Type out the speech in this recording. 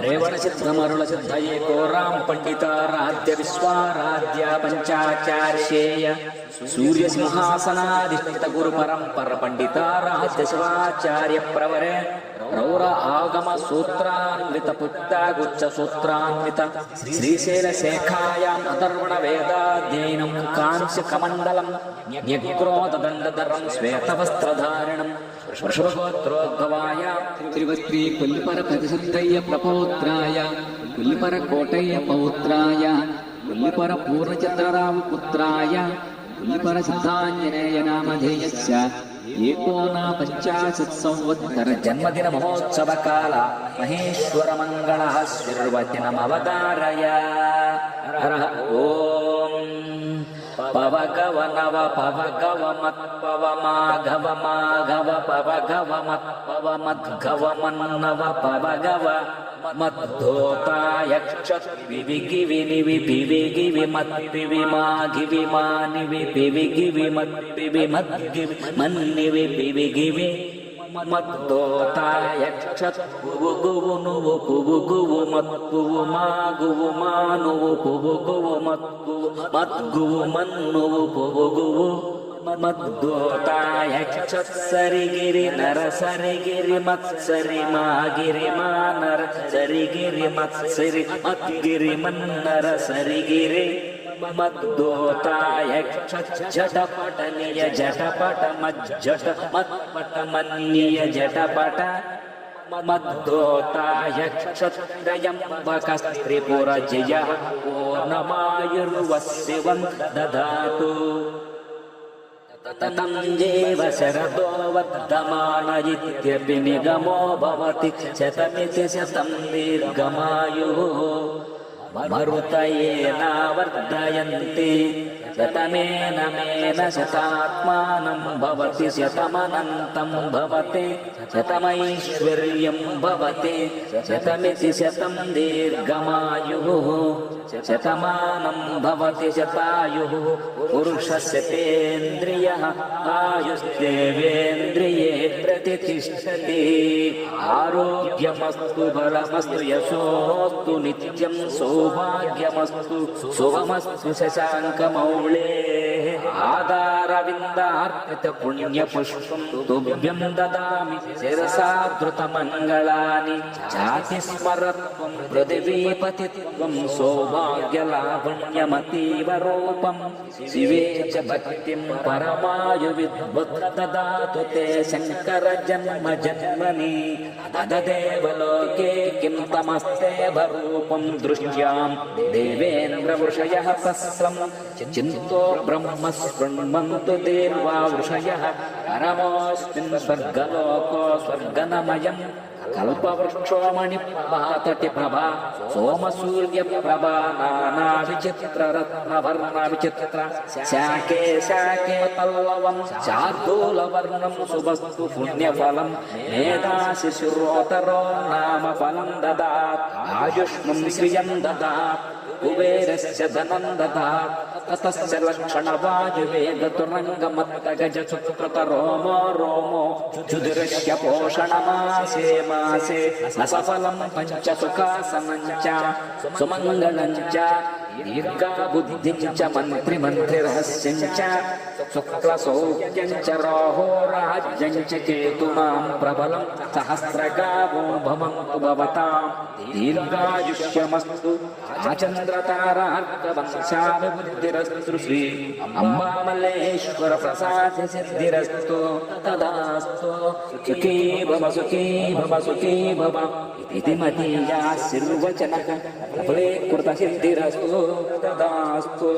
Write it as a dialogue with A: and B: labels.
A: రేవణసిద్ధమరుళ సిద్ధయే కోరాం పండితారాధ్య విశ్వారాధ్య పంచాచార్యేయ సూర్యసింహాసనాధిష్ఠిత గురు పరంపర పండితారాధ్య శివాచార్య ప్రవరే రౌర ఆగమ సూత్రాన్విత పుత్తాగుచ్చ సూత్రాన్విత శ్రీశైల శేఖాయాం అథర్వణ వేదాధ్యయనం కాంస్య కమండలం న్యగ్రోధదండధరం శ్వేతవస్త్రధారణం వృషభగోత్రోద్భవాయ త్రివస్త్రీ కొల్లిపర ప్రతిశుద్ధయ్య ప్రపౌత్రాయ కొల్లిపర కోటయ్య పౌత్రాయ కొల్లిపర పూర్ణచంద్రరావు పుత్రాయ కొల్లిపర సిద్ధాంజనేయ నామధేయస్య ఏకోనపంచాశత్ సంవత్సర జన్మదిన మహోత్సవ కాల మహేశ్వర మంగళ శిర్వచనమవతారయ. ఓం పవగవ నవ పవగవ మత్పవ మాఘవ మాఘవ పవగవ మత్పవ మద్గవ మన్నవ పవగవ మద్దోతాయక్ష వివిగివి నివి పివిగివి మత్పివి మాఘివి మానివి పివిగివి మత్పివి మద్గివి మన్నివి పివిగివి మద్దోతాయక్ష పువుగువు నువ్వు పువుగువు మత్పువు మాగువు మానువు పువుగువు మత్పువు మద్గువు మన్నువు పువుగువు మద్దోతాయక్ష సరిగిరి నర సరిగిరి మత్సరి మాగిరి మానర సరిగిరి మత్సరి మద్గిరి మన్నర సరిగిరి మద్దోతాయక్ష జటపట నియ జటపట మజ్జట మత్పట మన్నియ జటపట మద్దోతాయక్ష త్రయంబక త్రిపుర జయ పూర్ణమాయుర్వస్సివం దదాతు. తతం జీవ శరదో వర్ధమాన ఇత్యపి నిగమో భవతి శతమితి శతం దీర్ఘమాయుః మరుతయేన వర్ధయంతి శతమేన మేన శతాత్మానం భవతి శతమనంతం భవతి శతమైశ్వర్యం భవతి శతమితి శతం దీర్ఘమాయుః శతమానం భవతి శతాయుః పురుషస్య తేంద్రియః ఆయుష్ేంద్రియే ప్రతిష్ఠతి. ఆరోగ్యమస్తు బలమస్తు యశోస్తు నిత్యం సౌభాగ్యమస్తు శుభమస్తు శశాంకమౌళే. ఆధారవిందార్పిత పుణ్యపుష్పం తుభ్యం దదామి శిరసా ధృతమంగళాని. జాతిస్మరత్వం పృథివీపతిత్వం సౌభాగ్యలావణ్యమతీవ రూపం. శివే చ భక్తిం పరమాయువిద్వత్ దదాతు తే శంకర జన్మ జన్మని. అదదేవలోకే కిం తమస్తేభ రూపం దృశ్యాం దేవేంద్ర వృషయః సహస్రం చింతో బ్రహ్మ శృణ్వంతు దేర్వా వృషయః. పరమోऽస్మిన్ స్వర్గలోకో స్వర్గనమయం కల్పవృక్షోమణి ప్రభాతటి ప్రభా సోమసూర్య ప్రభా నానా విచిత్ర రత్నవర్ణ విచిత్ర శాకే శాకే పల్లవం శార్దూలవర్ణం శుభస్తు పుణ్యఫలం. మేధాసి శిరోతరో నామ ఫలం దదాత్ ఆయుష్మం శ్రియం దదాత్ కుబేరస్య ధనం దదాత్. తతస్య లక్షణవాయువేగతురంగమత్తగజ సుకృత రోమో రోమో చుదురస్య పోషణమాసే మాసే అసఫలం పంచ సుఖాసనం చ సుమంగళం చ దీర్ఘా బుద్ధిం చ మంత్రి మంత్రి రహస్యం చ శుక్లసౌఖ్యం చ రాహోరాజ్యం చ కేతునాం ప్రబలం. సహస్రగావో భవంతు భవతాం దీర్ఘాయుష్యమస్తు. ఆచంద్రతారార్కవంశాభివృద్ధిరస్తు. శ్రీ అంబామల్లేశ్వర ప్రసాద సిద్ధిరస్తు. తదాస్తు. సుఖీ భవ సుఖీ భవ సుఖీ భవ ఇది మదీయాశీర్వచనః ఫలే కృత సిద్ధిరస్తు. తదాస్తు.